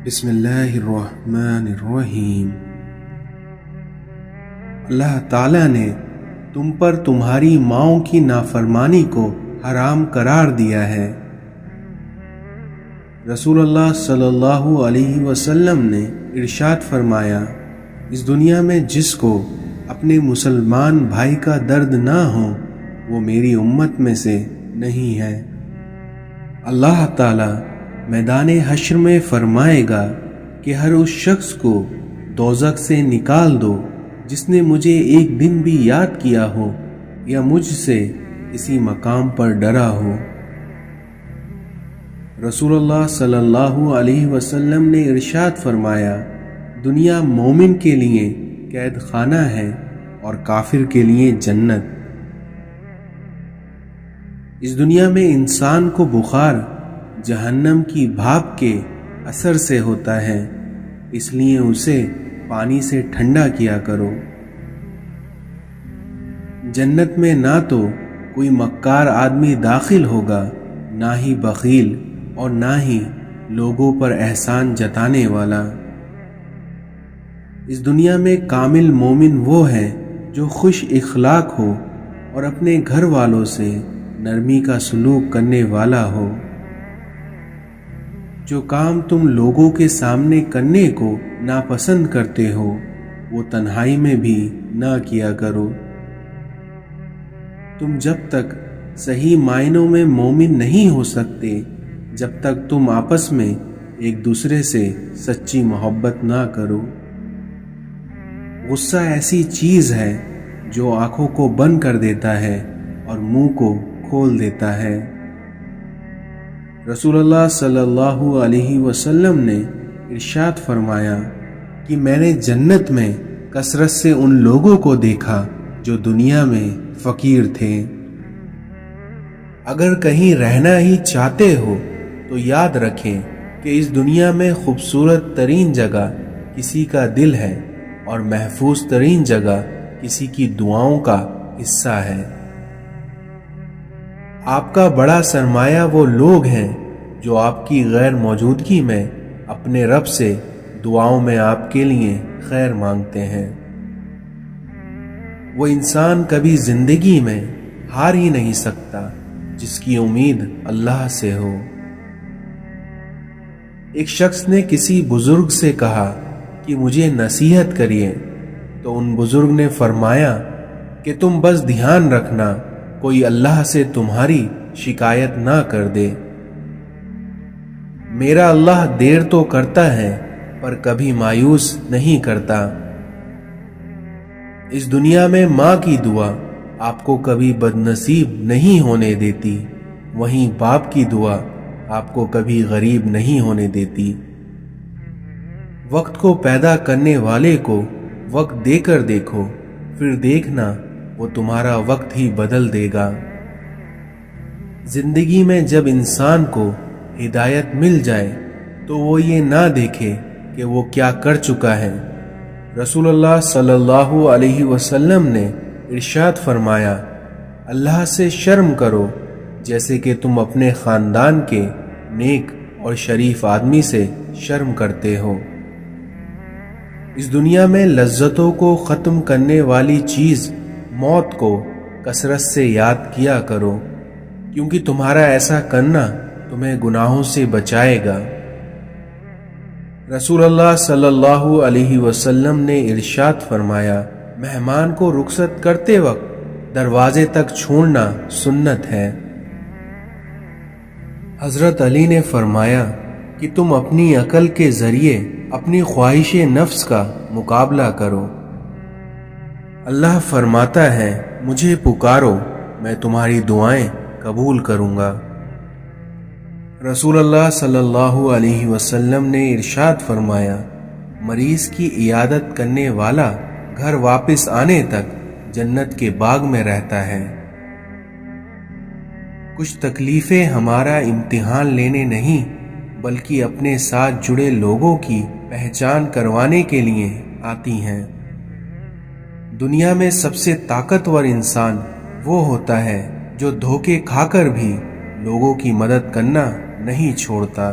بسم اللہ الرحمن الرحیم۔ اللہ تعالیٰ نے تم پر تمہاری ماؤں کی نافرمانی کو حرام قرار دیا ہے۔ رسول اللہ صلی اللہ علیہ وسلم نے ارشاد فرمایا، اس دنیا میں جس کو اپنے مسلمان بھائی کا درد نہ ہو وہ میری امت میں سے نہیں ہے۔ اللہ تعالیٰ میدان حشر میں فرمائے گا کہ ہر اس شخص کو دوزخ سے نکال دو جس نے مجھے ایک دن بھی یاد کیا ہو یا مجھ سے کسی مقام پر ڈرا ہو۔ رسول اللہ صلی اللہ علیہ وسلم نے ارشاد فرمایا، دنیا مومن کے لیے قید خانہ ہے اور کافر کے لیے جنت۔ اس دنیا میں انسان کو بخار جہنم کی بھاپ کے اثر سے ہوتا ہے، اس لیے اسے پانی سے ٹھنڈا کیا کرو۔ جنت میں نہ تو کوئی مکار آدمی داخل ہوگا، نہ ہی بخیل اور نہ ہی لوگوں پر احسان جتانے والا۔ اس دنیا میں کامل مومن وہ ہے جو خوش اخلاق ہو اور اپنے گھر والوں سے نرمی کا سلوک کرنے والا ہو۔ جو کام تم لوگوں کے سامنے کرنے کو ناپسند کرتے ہو وہ تنہائی میں بھی نہ کیا کرو۔ تم جب تک صحیح معنوں میں مومن نہیں ہو سکتے جب تک تم آپس میں ایک دوسرے سے سچی محبت نہ کرو۔ غصہ ایسی چیز ہے جو آنکھوں کو بند کر دیتا ہے اور منہ کو کھول دیتا ہے۔ رسول اللہ صلی اللہ علیہ وسلم نے ارشاد فرمایا کہ میں نے جنت میں کثرت سے ان لوگوں کو دیکھا جو دنیا میں فقیر تھے۔ اگر کہیں رہنا ہی چاہتے ہو تو یاد رکھیں کہ اس دنیا میں خوبصورت ترین جگہ کسی کا دل ہے اور محفوظ ترین جگہ کسی کی دعاؤں کا حصہ ہے۔ آپ کا بڑا سرمایہ وہ لوگ ہیں جو آپ کی غیر موجودگی میں اپنے رب سے دعاؤں میں آپ کے لیے خیر مانگتے ہیں۔ وہ انسان کبھی زندگی میں ہار ہی نہیں سکتا جس کی امید اللہ سے ہو۔ ایک شخص نے کسی بزرگ سے کہا کہ مجھے نصیحت کریے، تو ان بزرگ نے فرمایا کہ تم بس دھیان رکھنا کوئی اللہ سے تمہاری شکایت نہ کر دے۔ میرا اللہ دیر تو کرتا ہے پر کبھی مایوس نہیں کرتا۔ اس دنیا میں ماں کی دعا آپ کو کبھی بدنصیب نہیں ہونے دیتی، وہیں باپ کی دعا آپ کو کبھی غریب نہیں ہونے دیتی۔ وقت کو پیدا کرنے والے کو وقت دے کر دیکھو، پھر دیکھنا وہ تمہارا وقت ہی بدل دے گا۔ زندگی میں جب انسان کو ہدایت مل جائے تو وہ یہ نہ دیکھے کہ وہ کیا کر چکا ہے۔ رسول اللہ صلی اللہ علیہ وسلم نے ارشاد فرمایا، اللہ سے شرم کرو جیسے کہ تم اپنے خاندان کے نیک اور شریف آدمی سے شرم کرتے ہو۔ اس دنیا میں لذتوں کو ختم کرنے والی چیز موت کو کثرت سے یاد کیا کرو، کیونکہ تمہارا ایسا کرنا تمہیں گناہوں سے بچائے گا۔ رسول اللہ صلی اللہ علیہ وسلم نے ارشاد فرمایا، مہمان کو رخصت کرتے وقت دروازے تک چھوڑنا سنت ہے۔ حضرت علی نے فرمایا کہ تم اپنی عقل کے ذریعے اپنی خواہش نفس کا مقابلہ کرو۔ اللہ فرماتا ہے، مجھے پکارو میں تمہاری دعائیں قبول کروں گا۔ رسول اللہ صلی اللہ علیہ وسلم نے ارشاد فرمایا، مریض کی عیادت کرنے والا گھر واپس آنے تک جنت کے باغ میں رہتا ہے۔ کچھ تکلیفیں ہمارا امتحان لینے نہیں بلکہ اپنے ساتھ جڑے لوگوں کی پہچان کروانے کے لیے آتی ہیں۔ دنیا میں سب سے طاقتور انسان وہ ہوتا ہے جو دھوکے کھا کر بھی لوگوں کی مدد کرنا نہیں چھوڑتا۔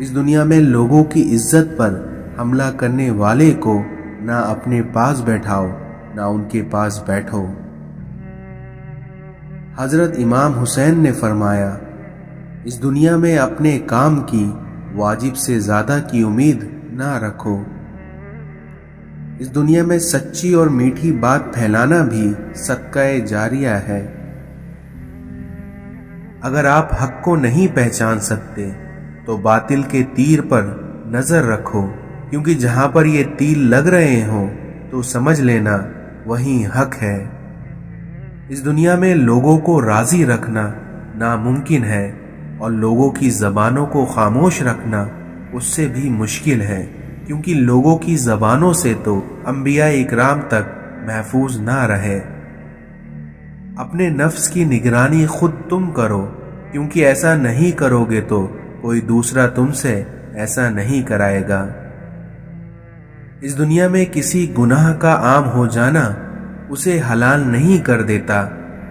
اس دنیا میں لوگوں کی عزت پر حملہ کرنے والے کو نہ اپنے پاس بیٹھاؤ نہ ان کے پاس بیٹھو۔ حضرت امام حسین نے فرمایا، اس دنیا میں اپنے کام کی واجب سے زیادہ کی امید نہ رکھو۔ اس دنیا میں سچی اور میٹھی بات پھیلانا بھی صدقہ جاریہ ہے۔ اگر آپ حق کو نہیں پہچان سکتے تو باطل کے تیر پر نظر رکھو، کیونکہ جہاں پر یہ تیر لگ رہے ہوں تو سمجھ لینا وہیں حق ہے۔ اس دنیا میں لوگوں کو راضی رکھنا ناممکن ہے اور لوگوں کی زبانوں کو خاموش رکھنا اس سے بھی مشکل ہے، کیونکہ لوگوں کی زبانوں سے تو انبیاء اکرام تک محفوظ نہ رہے۔ اپنے نفس کی نگرانی خود تم کرو، کیونکہ ایسا نہیں کرو گے تو کوئی دوسرا تم سے ایسا نہیں کرائے گا۔ اس دنیا میں کسی گناہ کا عام ہو جانا اسے حلال نہیں کر دیتا،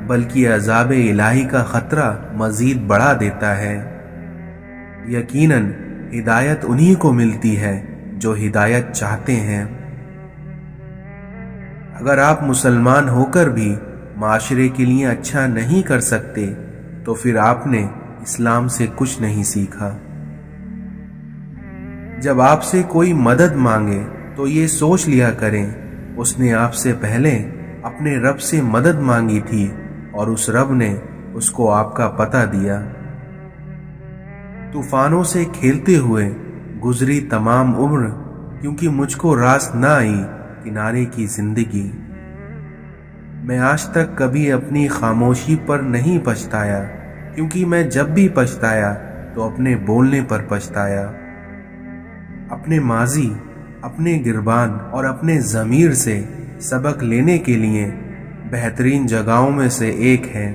بلکہ عذاب الہی کا خطرہ مزید بڑھا دیتا ہے۔ یقیناً ہدایت انہی کو ملتی ہے جو ہدایت چاہتے ہیں۔ اگر آپ مسلمان ہو کر بھی معاشرے کے لیے اچھا نہیں کر سکتے تو پھر آپ نے اسلام سے کچھ نہیں سیکھا۔ جب آپ سے کوئی مدد مانگے تو یہ سوچ لیا کریں اس نے آپ سے پہلے اپنے رب سے مدد مانگی تھی اور اس رب نے اس کو آپ کا پتہ دیا۔ طوفانوں سے کھیلتے ہوئے گزری تمام عمر، کیونکہ مجھ کو راست نہ آئی کنارے کی زندگی۔ میں آج تک کبھی اپنی خاموشی پر نہیں پچھتایا، کیونکہ میں جب بھی پچھتایا تو اپنے بولنے پر پچھتایا۔ اپنے ماضی، اپنے گربان اور اپنے ضمیر سے سبق لینے کے لیے بہترین جگہوں میں سے ایک ہے۔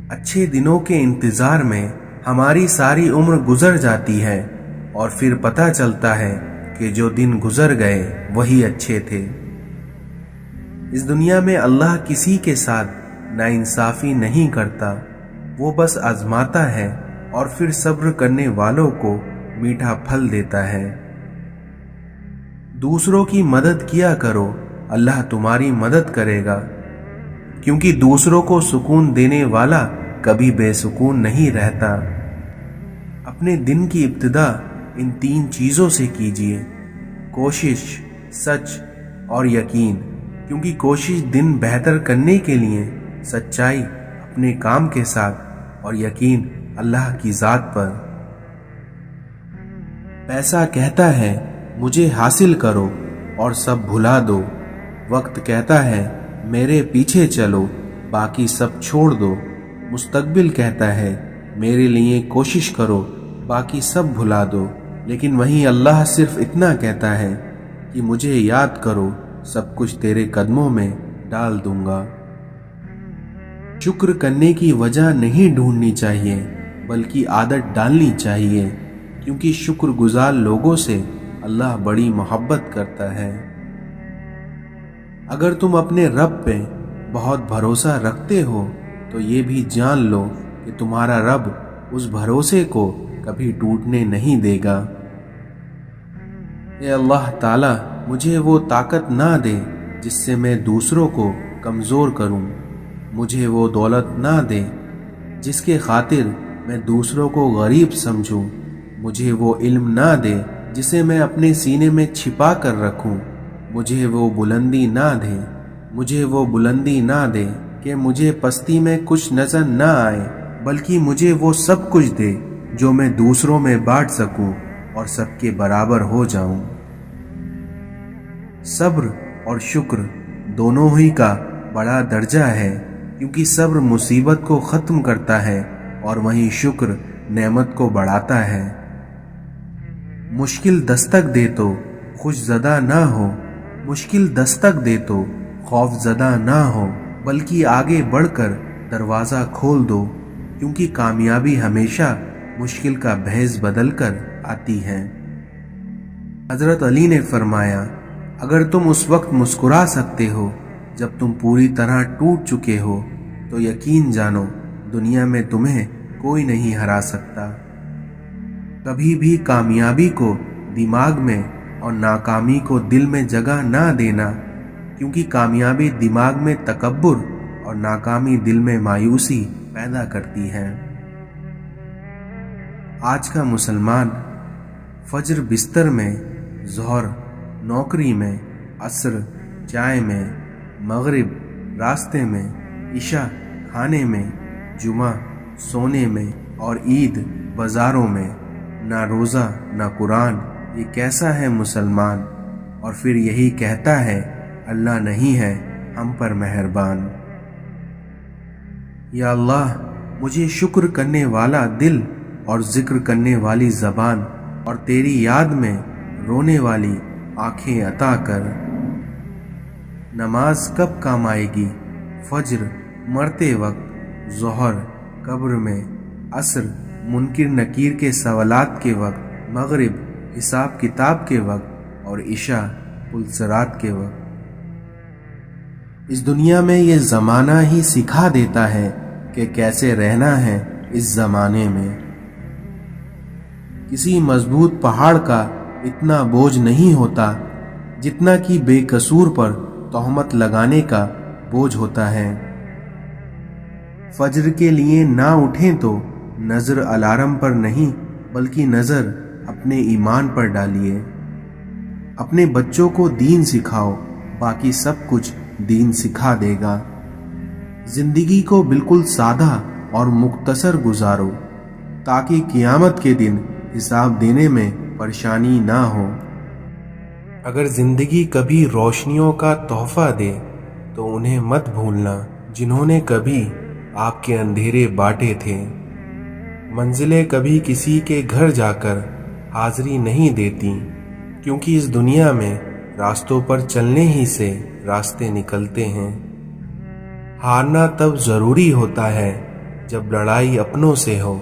اچھے دنوں کے انتظار میں ہماری ساری عمر گزر جاتی ہے اور پھر پتہ چلتا ہے کہ جو دن گزر گئے وہی اچھے تھے۔ اس دنیا میں اللہ کسی کے ساتھ ناانصافی نہیں کرتا، وہ بس آزماتا ہے اور پھر صبر کرنے والوں کو میٹھا پھل دیتا ہے۔ دوسروں کی مدد کیا کرو، اللہ تمہاری مدد کرے گا، کیونکہ دوسروں کو سکون دینے والا کبھی بے سکون نہیں رہتا۔ اپنے دن کی ابتدا ان 3 چیزوں سے کیجیے: کوشش، سچ اور یقین، کیونکہ کوشش دن بہتر کرنے کے لیے، سچائی اپنے کام کے ساتھ اور یقین اللہ کی ذات پر۔ پیسہ کہتا ہے مجھے حاصل کرو اور سب بھلا دو، وقت کہتا ہے میرے پیچھے چلو باقی سب چھوڑ دو، مستقبل کہتا ہے میرے لیے کوشش کرو باقی سب بھلا دو، لیکن وہیں اللہ صرف اتنا کہتا ہے کہ مجھے یاد کرو سب کچھ تیرے قدموں میں ڈال دوں گا۔ شکر کرنے کی وجہ نہیں ڈھونڈنی چاہیے بلکہ عادت ڈالنی چاہیے، کیونکہ شکر گزار لوگوں سے اللہ بڑی محبت کرتا ہے۔ اگر تم اپنے رب پہ بہت بھروسہ رکھتے ہو تو یہ بھی جان لو کہ تمہارا رب اس بھروسے کو کبھی ٹوٹنے نہیں دے گا۔ اے اللہ تعالیٰ، مجھے وہ طاقت نہ دے جس سے میں دوسروں کو کمزور کروں، مجھے وہ دولت نہ دے جس کے خاطر میں دوسروں کو غریب سمجھوں، مجھے وہ علم نہ دے جسے میں اپنے سینے میں چھپا کر رکھوں، مجھے وہ بلندی نہ دے، مجھے وہ بلندی نہ دے کہ مجھے پستی میں کچھ نظر نہ آئے، بلکہ مجھے وہ سب کچھ دے جو میں دوسروں میں بانٹ سکوں اور سب کے برابر ہو جاؤں۔ صبر اور شکر دونوں ہی کا بڑا درجہ ہے، کیونکہ صبر مصیبت کو ختم کرتا ہے اور وہیں شکر نعمت کو بڑھاتا ہے۔ مشکل دستک دے تو خوش زدہ نہ ہو، مشکل دستک دے تو خوف زدہ نہ ہو، بلکہ آگے بڑھ کر دروازہ کھول دو، کیونکہ کامیابی ہمیشہ مشکل کا بھیس بدل کر آتی ہے۔ حضرت علی نے فرمایا، اگر تم اس وقت مسکرا سکتے ہو جب تم پوری طرح ٹوٹ چکے ہو تو یقین جانو دنیا میں تمہیں کوئی نہیں ہرا سکتا۔ کبھی بھی کامیابی کو دماغ میں اور ناکامی کو دل میں جگہ نہ دینا، کیونکہ کامیابی دماغ میں تکبر اور ناکامی دل میں مایوسی پیدا کرتی ہے۔ آج کا مسلمان فجر بستر میں، ظہر نوکری میں، عصر چائے میں، مغرب راستے میں، عشاء کھانے میں، جمعہ سونے میں اور عید بازاروں میں، نہ روزہ نہ قرآن۔ یہ کیسا ہے مسلمان؟ اور پھر یہی کہتا ہے اللہ نہیں ہے ہم پر مہربان۔ یا اللہ، مجھے شکر کرنے والا دل اور ذکر کرنے والی زبان اور تیری یاد میں رونے والی آنکھیں عطا کر۔ نماز کب کام آئے گی؟ فجر مرتے وقت، ظہر قبر میں، عصر منکر نکیر کے سوالات کے وقت، مغرب حساب کتاب کے وقت اور عشاء پلسرات کے وقت۔ اس دنیا میں یہ زمانہ ہی سکھا دیتا ہے کہ کیسے رہنا ہے اس زمانے میں۔ کسی مضبوط پہاڑ کا اتنا بوجھ نہیں ہوتا جتنا کہ بے قصور پر تہمت لگانے کا بوجھ ہوتا ہے۔ فجر کے لیے نہ اٹھیں تو نظر الارم پر نہیں بلکہ نظر اپنے ایمان پر ڈالیے۔ اپنے بچوں کو دین سکھاؤ، باقی سب کچھ دین سکھا دے گا۔ زندگی کو بالکل سادہ اور مختصر گزارو تاکہ قیامت کے دن حساب دینے میں پریشانی نہ ہو۔ اگر زندگی کبھی روشنیوں کا تحفہ دے تو انہیں مت بھولنا جنہوں نے کبھی آپ کے اندھیرے بانٹے تھے۔ منزلیں کبھی کسی کے گھر جا کر حاضری نہیں دیتی، کیونکہ اس دنیا میں راستوں پر چلنے ہی سے راستے نکلتے ہیں۔ ہارنا تب ضروری ہوتا ہے جب لڑائی اپنوں سے ہو،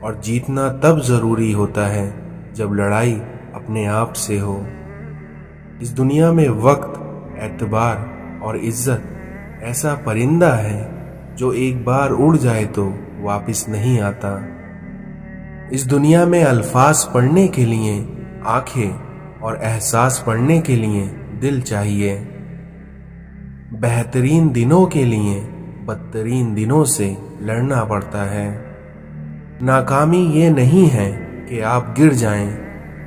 اور جیتنا تب ضروری ہوتا ہے جب لڑائی اپنے آپ سے ہو۔ اس دنیا میں وقت، اعتبار اور عزت ایسا پرندہ ہے جو ایک بار اڑ جائے تو واپس نہیں آتا۔ اس دنیا میں الفاظ پڑھنے کے لیے آنکھیں اور احساس پڑھنے کے لیے دل چاہیے۔ بہترین دنوں کے لیے بدترین دنوں سے لڑنا پڑتا ہے۔ ناکامی یہ نہیں ہے کہ آپ گر جائیں،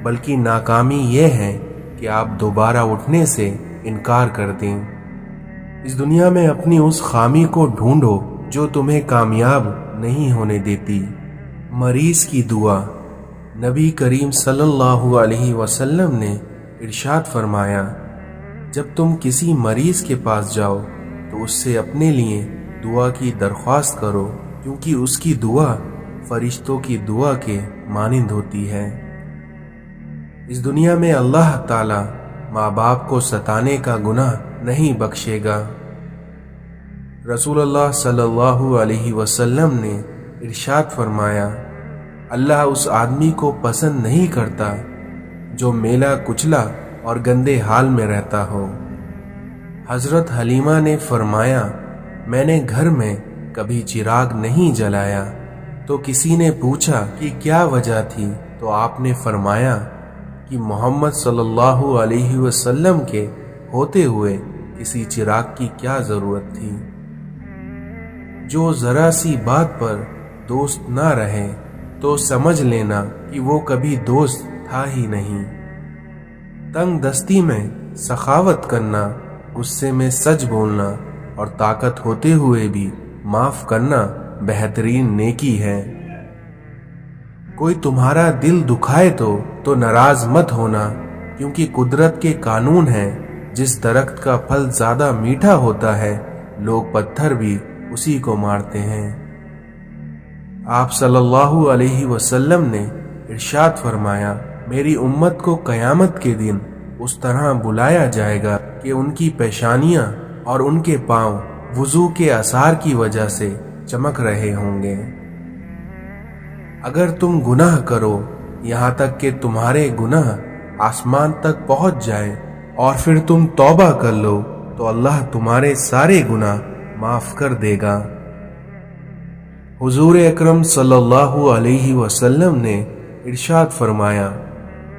بلکہ ناکامی یہ ہے کہ آپ دوبارہ اٹھنے سے انکار کر دیں۔ اس دنیا میں اپنی اس خامی کو ڈھونڈو جو تمہیں کامیاب نہیں ہونے دیتی۔ مریض کی دعا۔ نبی کریم صلی اللہ علیہ وسلم نے ارشاد فرمایا، جب تم کسی مریض کے پاس جاؤ تو اس سے اپنے لیے دعا کی درخواست کرو، کیونکہ اس کی دعا فرشتوں کی دعا کے مانند ہوتی ہے۔ اس دنیا میں اللہ تعالی ماں باپ کو ستانے کا گناہ نہیں بخشے گا۔ رسول اللہ صلی اللہ علیہ وسلم نے ارشاد فرمایا، اللہ اس آدمی کو پسند نہیں کرتا جو میلا کچلا اور گندے حال میں رہتا ہو۔ حضرت حلیمہ نے فرمایا، میں نے گھر میں کبھی چراغ نہیں جلایا، تو کسی نے پوچھا کہ کیا وجہ تھی، تو آپ نے فرمایا کہ محمد صلی اللہ علیہ وسلم کے ہوتے ہوئے کسی چراغ کی کیا ضرورت تھی۔ جو ذرا سی بات پر دوست نہ رہے تو سمجھ لینا کہ وہ کبھی دوست تھا ہی نہیں۔ تنگ دستی میں سخاوت کرنا، غصے میں سچ بولنا اور طاقت ہوتے ہوئے بھی معاف کرنا بہترین نیکی ہے۔ کوئی تمہارا دل دکھائے تو ناراض مت ہونا، کیونکہ قدرت کے قانون ہے، جس درخت کا پھل زیادہ میٹھا ہوتا ہے لوگ پتھر بھی اسی کو مارتے ہیں۔ آپ صلی اللہ علیہ وسلم نے ارشاد فرمایا، میری امت کو قیامت کے دن اس طرح بلایا جائے گا کہ ان کی پیشانیاں اور ان کے پاؤں وضو کے اثار کی وجہ سے چمک رہے ہوں گے۔ اگر تم گناہ کرو یہاں تک کہ تمہارے گناہ آسمان تک پہنچ جائیں اور پھر تم توبہ کر لو تو اللہ تمہارے سارے گناہ معاف کر دے گا۔ حضور اکرم صلی اللہ علیہ وسلم نے ارشاد فرمایا،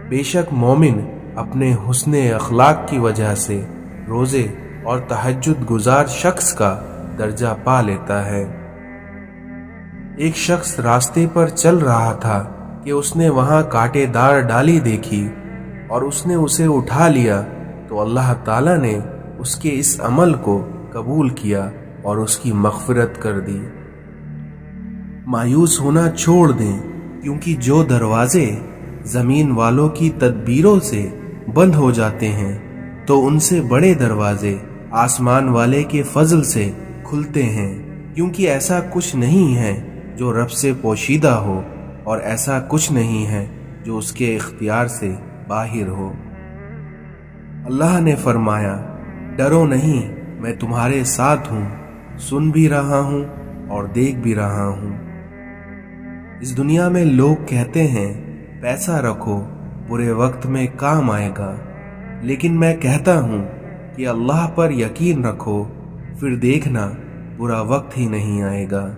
بے شک مومن اپنے حسن اخلاق کی وجہ سے روزے اور تہجد گزار شخص کا درجہ پا لیتا ہے۔ ایک شخص راستے پر چل رہا تھا کہ اس نے وہاں کانٹے دار ڈالی دیکھی اور اس نے اسے اٹھا لیا، تو اللہ تعالیٰ نے اس کے اس عمل کو قبول کیا اور اس کی مغفرت کر دی۔ مایوس ہونا چھوڑ دیں، کیونکہ جو دروازے زمین والوں کی تدبیروں سے بند ہو جاتے ہیں تو ان سے بڑے دروازے آسمان والے کے فضل سے کھلتے ہیں، کیونکہ ایسا کچھ نہیں ہے جو رب سے پوشیدہ ہو اور ایسا کچھ نہیں ہے جو اس کے اختیار سے باہر ہو۔ اللہ نے فرمایا، ڈرو نہیں، میں تمہارے ساتھ ہوں، سن بھی رہا ہوں اور دیکھ بھی رہا ہوں۔ اس دنیا میں لوگ کہتے ہیں پیسہ رکھو، برے وقت میں کام آئے گا، لیکن میں کہتا ہوں کہ اللہ پر یقین رکھو، پھر دیکھنا برا وقت ہی نہیں آئے گا۔